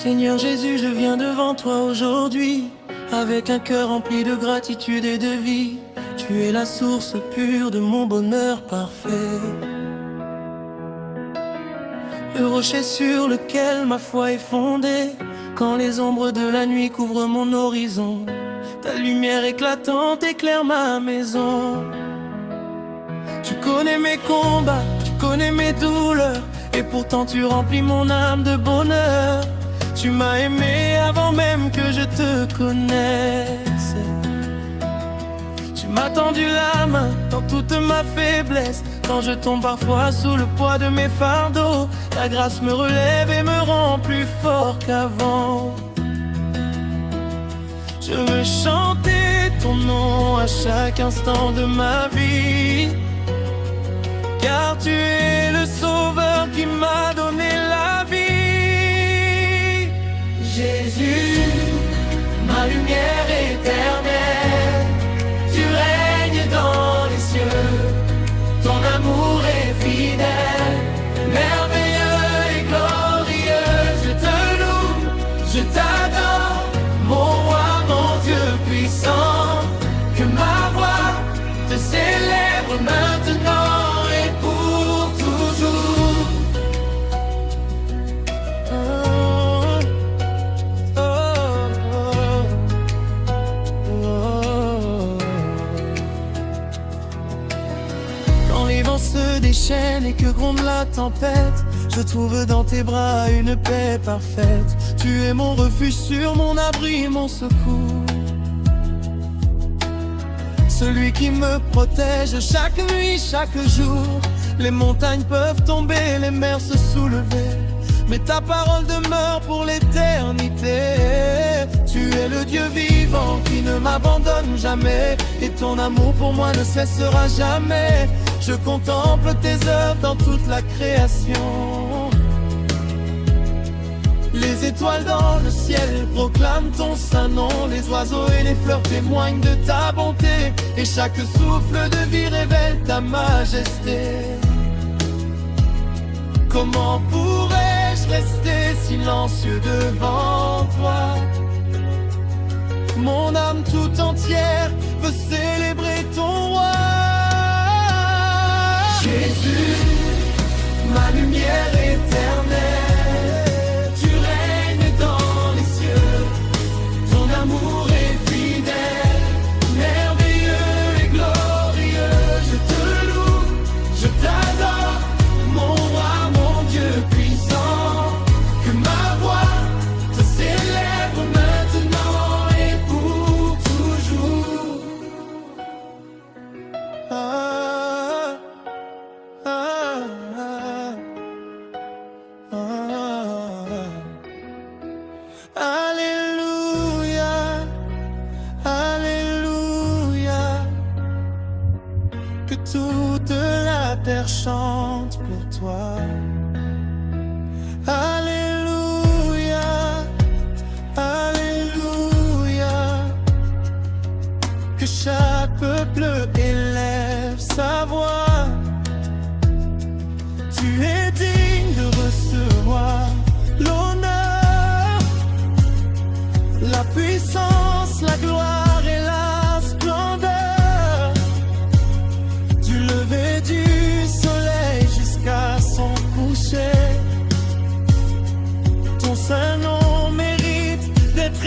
Seigneur Jésus, je viens devant toi aujourd'hui, avec un cœur rempli de gratitude et de vie. Tu es la source pure de mon bonheur parfait, le rocher sur lequel ma foi est fondée. Quand les ombres de la nuit couvrent mon horizon, ta lumière éclatante éclaire ma maison. Tu connais mes combats, tu connais mes douleurs, et pourtant tu remplis mon âme de bonheur. Tu m'as aimé avant même que je te connaisse. Tu m'as tendu la main dans toute ma faiblesse. Quand je tombe parfois sous le poids de mes fardeaux, ta grâce me relève et me rend plus fort qu'avant. Je veux chanter ton nom à chaque instant de ma vie, car tu es le sauveur qui m'a donné la vie. Jésus, ma lumière éternelle, tu règnes dans les cieux, ton amour est fidèle, merveilleux et glorieux. Je te loue, je t'adore, mon roi, mon Dieu puissant, que ma voix te célèbre maintenant et pour toujours. Quand les vents se déchaînent et que gronde la tempête, je trouve dans tes bras une paix parfaite. Tu es mon refuge sûr, mon abri, mon secours, celui qui me protège chaque nuit, chaque jour. Les montagnes peuvent tomber, les mers se soulever, mais ta parole demeure pour l'éternité. Tu es le Dieu vivant qui ne m'abandonne jamais, et ton amour pour moi ne cessera jamais. Je contemple tes œuvres dans toute la création. Les étoiles dans le ciel proclament ton saint nom. Les oiseaux et les fleurs témoignent de ta bonté, et chaque souffle de vie révèle ta majesté. Comment pourrais-je rester silencieux devant toi? Mon âme tout entière veut célébrer ton roi. Jésus, ma lumière éternelle, tu règnes dans les cieux, ton amour est fidèle, merveilleux et glorieux. Je te loue, je t'adore, mon roi, mon Dieu puissant, que ma voix te célèbre maintenant et pour toujours. Alléluia, Alléluia, que toute la terre chante pour toi. Alléluia, Alléluia, que chaque peuple élève sa voix. Tu es digne de recevoir l'honneur, la puissance, la gloire et la splendeur. Du lever du soleil jusqu'à son coucher, ton saint nom mérite d'être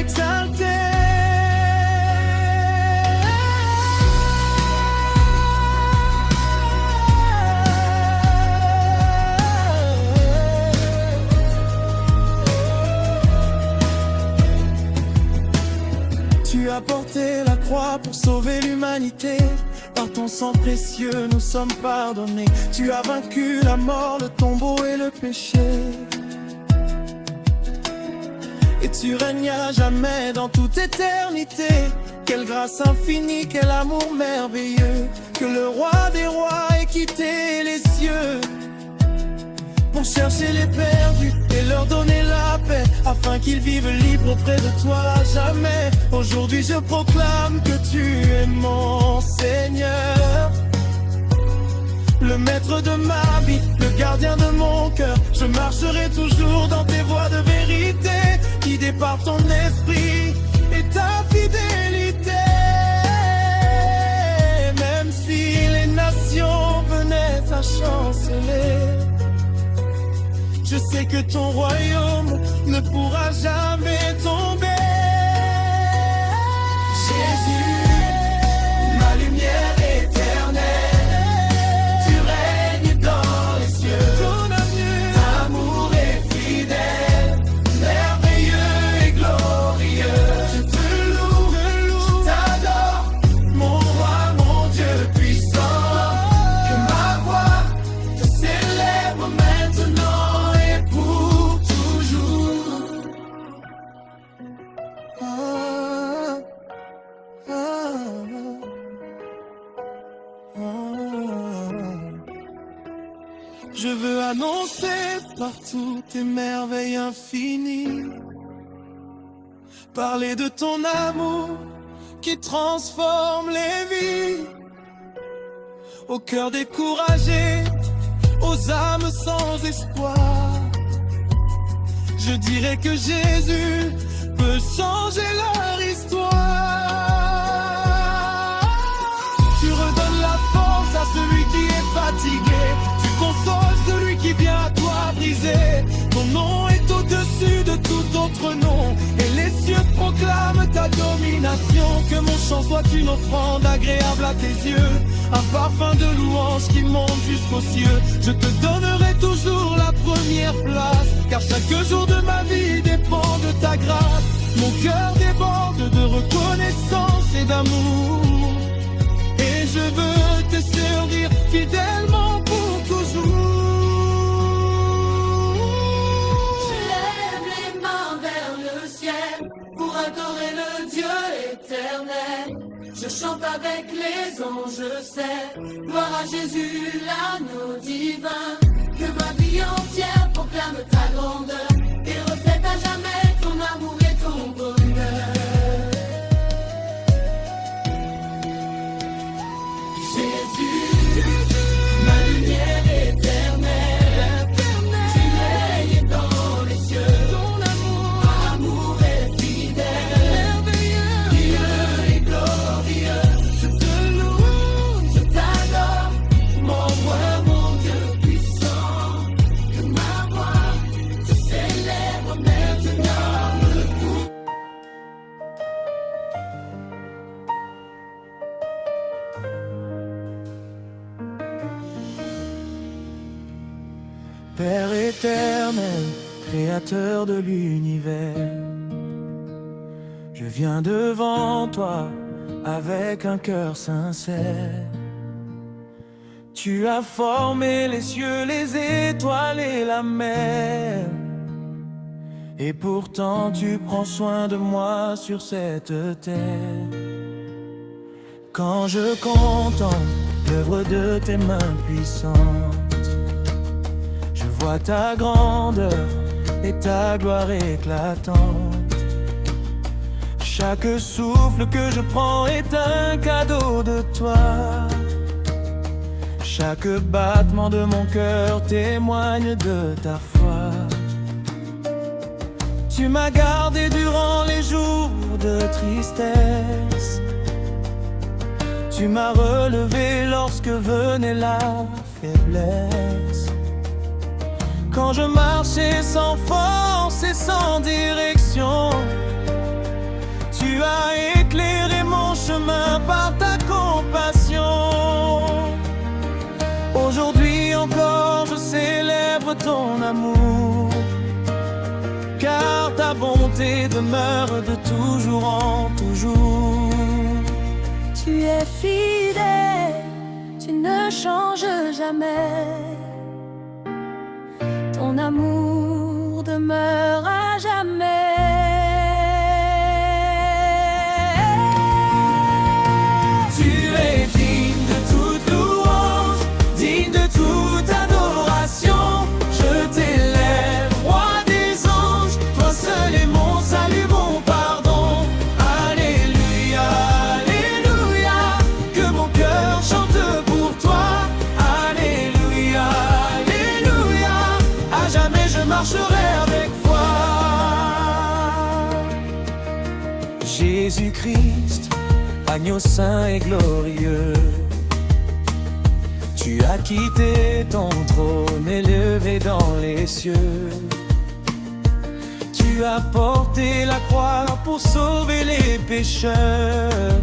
exalté. Tu as porté la croix pour sauver l'humanité. Par ton sang précieux, nous sommes pardonnés. Tu as vaincu la mort, le tombeau et le péché. Et tu règnes à jamais dans toute éternité. Quelle grâce infinie, quel amour merveilleux, que le roi des rois ait quitté les cieux pour chercher les perdus et leur donner la paix, afin qu'ils vivent libres auprès de toi à jamais. Aujourd'hui je proclame que tu es mon Seigneur. le maître de ma vie, le gardien de mon cœur. Je marcherai toujours dans tes voies de vérité, guidé par ton esprit et ta fidélité. Même si les nations venaient à chanceler, je sais que ton royaume ne pourra jamais tomber. Jésus, ma lumière éternelle, tu règnes dans les cieux. Ton amour est fidèle, merveilleux et glorieux. Je te loue, je t'adore, mon roi, mon Dieu puissant. Que ma voix te célèbre maintenant et pour toujours. Je veux annoncer partout tes merveilles infinies, parler de ton amour qui transforme les vies, au cœur découragé, aux âmes sans espoir. Je dirais que Jésus peut changer leur histoire. Tu redonnes la force à celui qui est fatigué, tu consoles celui qui vient à toi briser. Ton nom est au-dessus de tout autre nom, et les cieux proclament ta domination. Que mon chant soit une offrande agréable à tes yeux, un parfum de louange qui monte jusqu'aux cieux. Je te donnerai toujours la première place, car chaque jour de ma vie dépend de ta grâce. Mon cœur déborde de reconnaissance et d'amour, et je veux te servir fidèlement pour toujours. Je lève les mains vers le ciel pour adorer le Dieu éternel. Je chante avec les anges, je sais, gloire à Jésus, l'agneau divin. Que ma vie entière proclame ta grandeur et reflète à jamais ton amour et ton bonheur. Jésus, ma lumière éternelle, tu règnes dans les cieux. Ton amour est fidèle, merveilleux et glorieux. Je te loue, je t'adore, mon roi, mon Dieu puissant. Que ma voix te célèbre maintenant. Père éternel, créateur de l'univers, je viens devant toi avec un cœur sincère. Tu as formé les cieux, les étoiles et la mer, et pourtant tu prends soin de moi sur cette terre. Quand je contemple l'œuvre de tes mains puissantes, je vois ta grandeur et ta gloire éclatante. Chaque souffle que je prends est un cadeau de toi. Chaque battement de mon cœur témoigne de ta foi. Tu m'as gardé durant les jours de tristesse. Tu m'as relevé lorsque venait la faiblesse. Quand je marchais sans force et sans direction, tu as éclairé mon chemin par ta compassion. Aujourd'hui encore je célèbre ton amour, car ta bonté demeure de toujours en toujours. Tu es fidèle, tu ne changes jamais. Ton amour demeure à jamais. Tu es digne de toute louange, digne de toute adoration. Je t'élève, roi des anges, toi seul est mon salut, mon pardon. Alléluia, alléluia, que mon cœur chante pour toi. Alléluia. Jésus-Christ, agneau saint et glorieux, tu as quitté ton trône élevé dans les cieux. Tu as porté la croix pour sauver les pécheurs,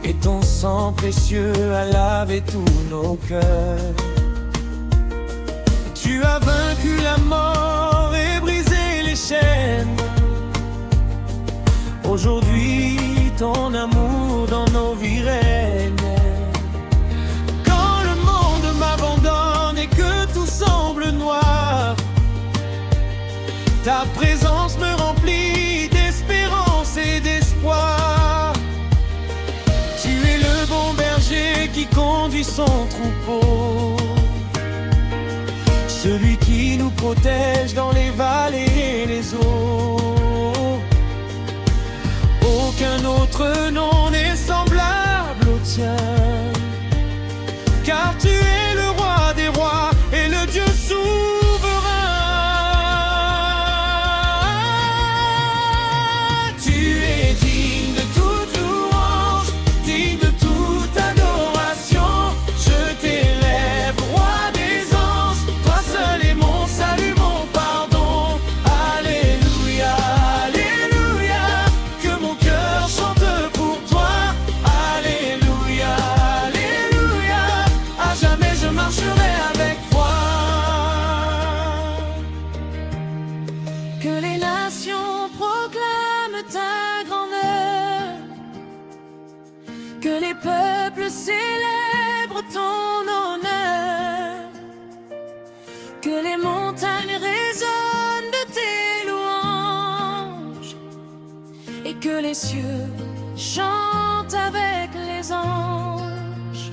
et ton sang précieux a lavé tous nos cœurs. Tu as vaincu la mort et brisé les chaînes. Aujourd'hui, ton amour dans nos vies règne. Quand le monde m'abandonne et que tout semble noir, ta présence me remplit d'espérance et d'espoir. Tu es le bon berger qui conduit son troupeau, celui qui nous protège dans les vallées et les eaux. Aucun autre nom n'est semblable au tien, car tu es le roi des rois et le Dieu souverain. Tu es digne de toute louange, digne de toute adoration. Je t'élève, roi des anges, toi seul est mon salut, mon pardon. Alléluia, alléluia, que mon cœur chante pour toi. Alléluia, alléluia, à jamais je marcherai avec foi. Que les nations proclament ta grandeur, que les peuples célèbrent ton honneur, que les montagnes résonnent de tes louanges, et que les cieux chantent avec les anges.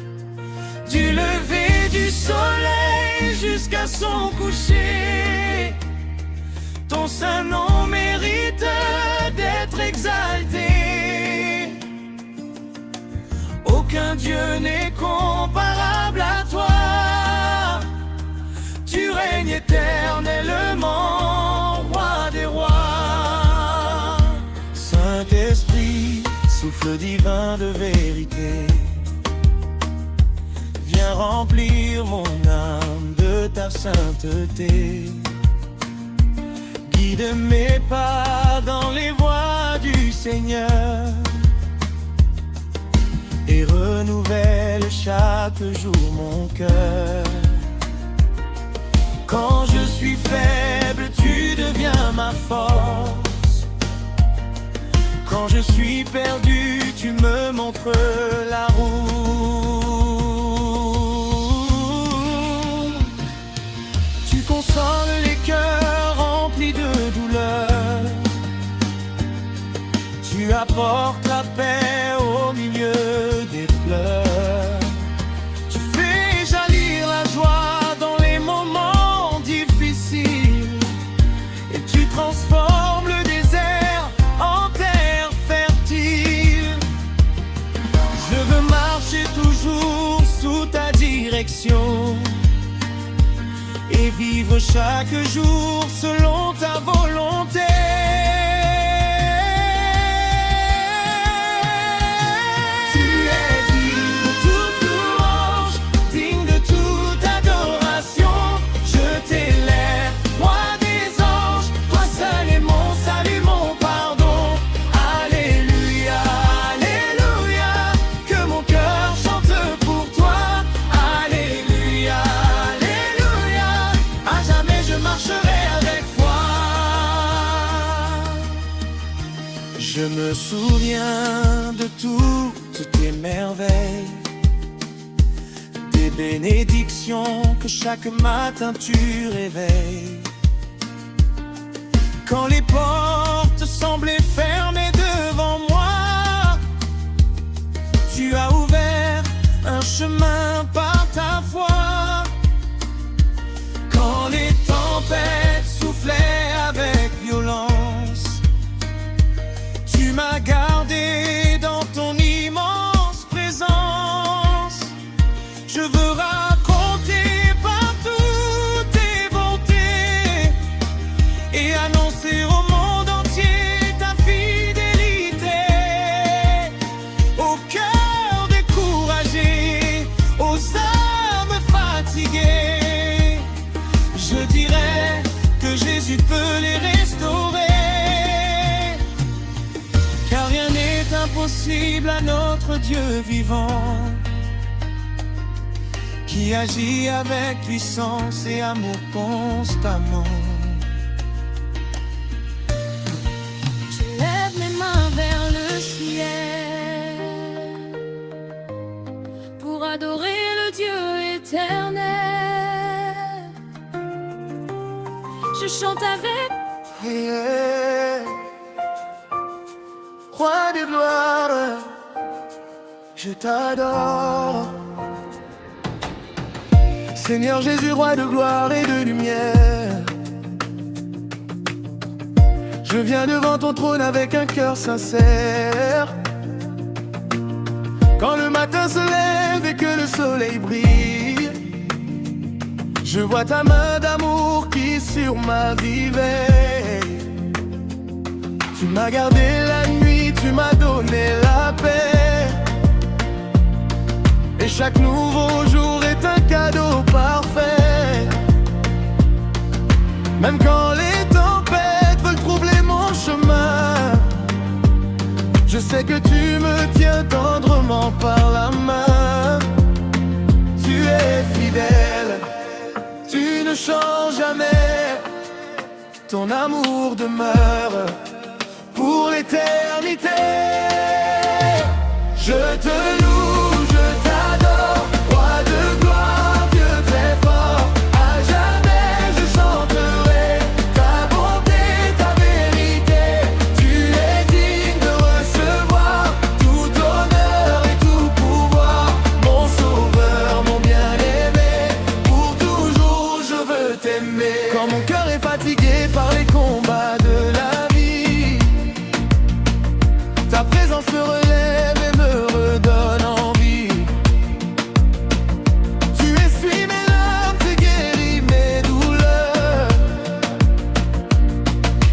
Du lever du soleil jusqu'à son coucher, ton saint nom mérite d'être exalté. Aucun Dieu n'est comparable à toi. Tu règnes éternellement, roi des rois. Saint-Esprit, souffle divin de vérité, viens remplir mon âme de ta sainteté. Guide mes pas dans les voies du Seigneur, et renouvelle chaque jour mon cœur. Quand je suis faible, tu deviens ma force. Quand je suis perdu, tu me montres la route. Tu consoles les cœurs remplis de douleur. Tu apportes la paix au milieu des pleurs. Tu fais jaillir la joie dans les moments difficiles, et tu transformes le désert en terre fertile. Je veux marcher toujours sous ta direction et vivre chaque jour selon ta volonté. Tu es digne de toute louange, digne de toute adoration. Je t'élève, roi des anges, toi seul est mon salut, mon pardon. Alléluia, alléluia, que mon cœur chante pour toi. Alléluia, alléluia, à jamais je marcherai avec foi. Je me souviens de toutes tes merveilles, des bénédictions que chaque matin tu réveilles. Quand les portes semblaient fermées devant moi, tu as ouvert un chemin par ta foi. Quand les tempêtes soufflaient avec violence, tu m'as gardé dans ton immense présence. Je veux raconter partout tes bontés et annoncer au monde entier impossible à notre Dieu vivant, qui agit avec puissance et amour constamment. Je lève mes mains vers le ciel pour adorer le Dieu éternel. Je chante avec Yeah. Roi de gloire, je t'adore. Seigneur Jésus, roi de gloire et de lumière, je viens devant ton trône avec un cœur sincère. Quand le matin se lève et que le soleil brille, je vois ta main d'amour qui sur ma vie veille. Tu m'as gardé la nuit, tu m'as donné la paix, et chaque nouveau jour est un cadeau parfait. Même quand les tempêtes veulent troubler mon chemin, je sais que tu me tiens tendrement par la main. Tu es fidèle, tu ne changes jamais, ton amour demeure pour l'éternité. Je te loue, je t'adore, roi de gloire, Dieu très fort. À jamais je chanterai ta bonté, ta vérité. Tu es digne de recevoir tout honneur et tout pouvoir. Mon sauveur, mon bien-aimé, pour toujours je veux t'aimer. Quand mon cœur est fatigué par les combats de la vie, ta présence me relève et me redonne envie. Tu essuies mes larmes, tu guéris mes douleurs,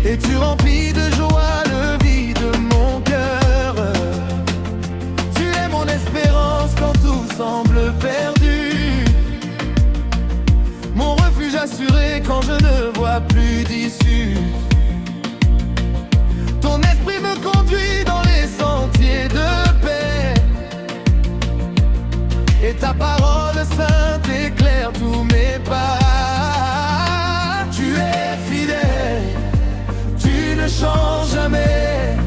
et tu remplis de joie le vide de mon cœur. Tu es mon espérance quand tout semble perdu, mon refuge assuré quand je ne vois plus d'issue. Ton esprit me conduit dans les sentiers de paix, et ta parole sainte éclaire tous mes pas. Tu es fidèle, tu ne changes jamais,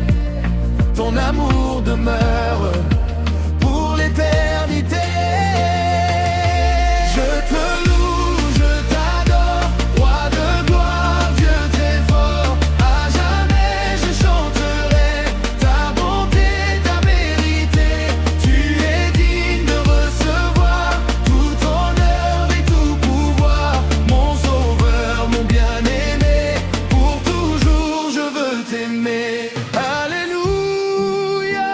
ton amour demeure pour l'éternité. Je te loue, je t'adore, roi de gloire, Dieu très fort. À jamais je chanterai ta bonté, ta vérité. Tu es digne de recevoir tout honneur et tout pouvoir. Mon sauveur, mon bien-aimé, pour toujours je veux t'aimer. Alléluia,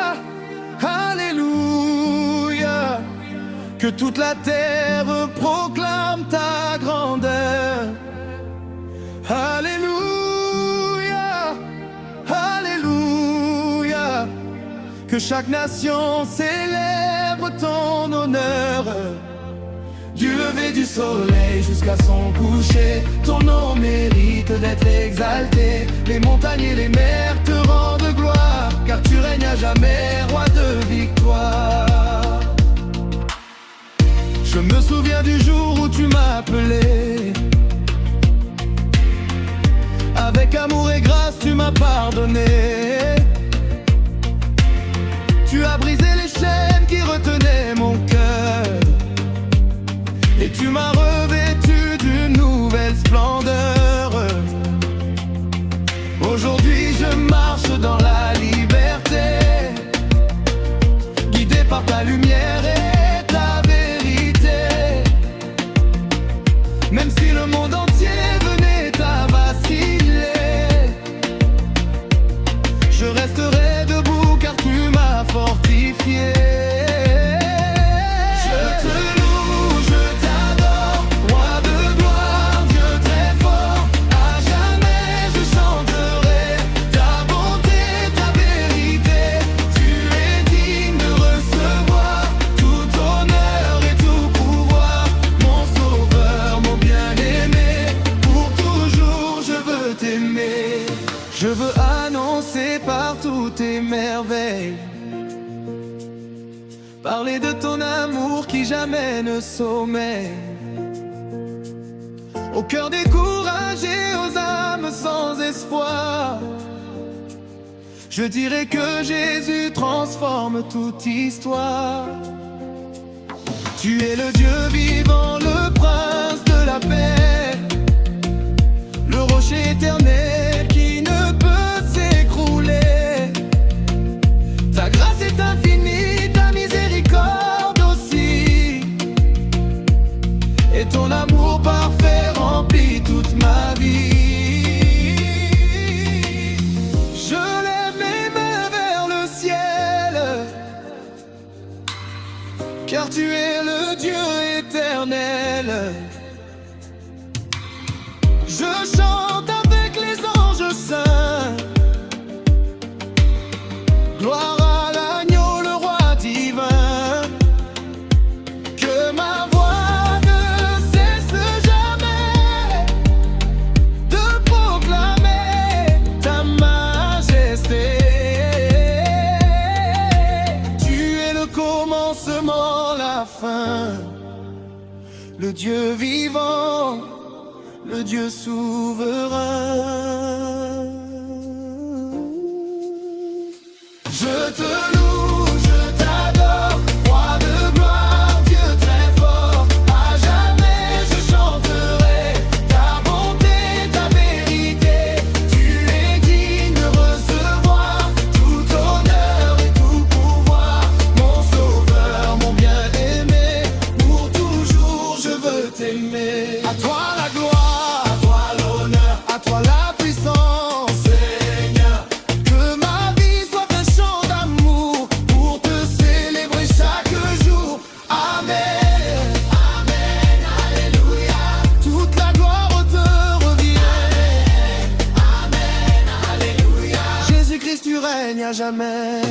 alléluia, que toute la terre proclame ta grandeur. Alléluia, alléluia, que chaque nation célèbre ton honneur. Du lever du soleil jusqu'à son coucher, ton nom mérite d'être exalté. Les montagnes et les mers te rendent gloire, car tu règnes à jamais, roi de victoire. Je me souviens du jour où tu m'as appelé, avec amour et grâce tu m'as pardonné. Tu as brisé les chaînes qui retenaient mon cœur, et tu m'as revêtu d'une nouvelle splendeur. Aujourd'hui je marche dans la liberté, guidé par ta lumière et ta vérité. Même si le monde entier venait à vaciller, je resterai debout car tu m'as fortifié. Je te loue, je t'adore, roi de gloire, Dieu très fort. À jamais je chanterai ta bonté, ta vérité. Tu es digne de recevoir tout honneur et tout pouvoir. Mon sauveur, mon bien-aimé, pour toujours je veux t'aimer. Je veux annoncer partout tes merveilles, parler de ton amour qui jamais ne sommeille. Au cœur découragé, aux âmes sans espoir, je dirais que Jésus transforme toute histoire. Tu es le Dieu vivant, le prince de la paix, le rocher éternel qui ne peut s'écrouler. Ta grâce est infinie, ta miséricorde aussi, et ton amour parfait remplit toute ma vie. Je lève mes mains vers le ciel, car tu es le Dieu éternel. Je chante avec les anges saints, gloire à l'agneau, le roi divin. Que ma voix ne cesse jamais de proclamer ta majesté. Tu es le commencement, la fin, le Dieu vivant, le Dieu souverain. Je te loue, je t'adore, roi de gloire, Dieu très fort. À jamais je chanterai ta bonté, ta vérité. Tu es digne de recevoir tout honneur et tout pouvoir. Mon sauveur, mon bien-aimé, pour toujours je veux t'aimer. À toi la gloire, à toi l'honneur, à toi la puissance, Seigneur. Que ma vie soit un chant d'amour pour te célébrer chaque jour. Amen, amen, alléluia. Toute la gloire te revient. Amen, amen, alléluia. Jésus-Christ, tu règnes à jamais.